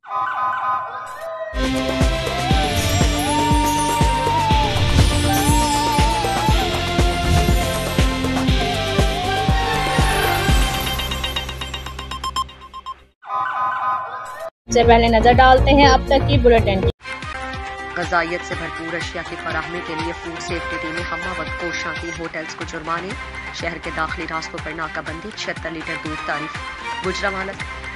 سے پہلے نظر ڈالتے ہیں اب تک کی بلیٹن کی۔ غذائیت سے بھرپور اشیاء کی فراہمی کے لیے فوڈ سیفٹی ٹیمیں ہمہ وقت کوشاں کی، ہوٹلز کو جرمانے، شہر کے داخلی راستوں پر ناکہ بندی، 76 لیٹر دودھ تعریف۔ Gujranwala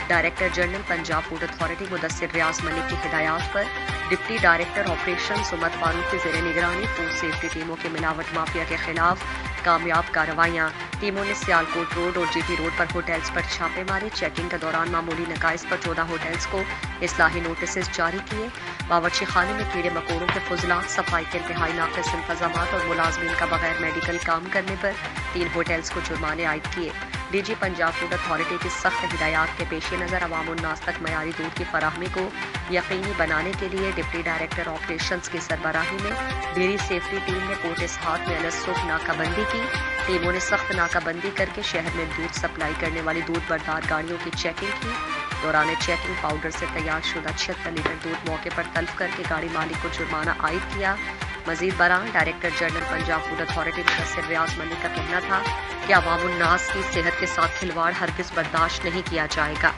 director general Punjab food authority Mudassar Riaz Malik کی ہدایات پر ڈپٹی ڈائریکٹر آپریشن سمت فاروق کی زیر نگرانی فوڈ سیفٹی ٹیموں کے ملاوٹ مافیا کے خلاف کامیاب کارروائیاں۔ ٹیموں نے سیالکوٹ روڈ اور جی ٹی روڈ پر ہوٹلز پر چھاپے مارے۔ چیکنگ کے دوران معمولی نقائص پر 14 ہوٹلز کو اصلاحی نوٹسز جاری کیے۔ باورچی خانے میں کیڑے مکوڑوں کے فضلات، صفائی کے انتہائی ناقص انتظامات اور ملازمین کا بغیر میڈیکل کام کرنے پر 3 ہوٹلز کو جرمانے عائد کیے۔ D G Punjab food authority کی سخت ہدایات کے پیش نظر عوام الناس تک معیاری دودھ کی فراہمی کو یقینی بنانے کے لیے ڈپٹی ڈائریکٹر آپریشنز کی سربراہی میں ڈیری سیفٹی ٹیم نے کوٹ اسحاق میں الصبح ناکہ بندی کی۔ ٹیموں نے سخت ناکہ بندی کر کے شہر میں دودھ سپلائی کرنے والی دودھ بردار گاڑیوں کی چیکنگ کی۔ دوران چیکنگ پاؤڈر سے تیار شدہ 76 لیٹر دودھ موقع پر تلف کر کے گاڑی مالک کو جرمانہ عائد کیا۔ مزید برآں director general Punjab food authority Mudassar Riaz Malik کا کہنا تھا کہ عوام الناس کی صحت کے ساتھ کھلواڑ ہرگز برداشت نہیں کیا جائے گا۔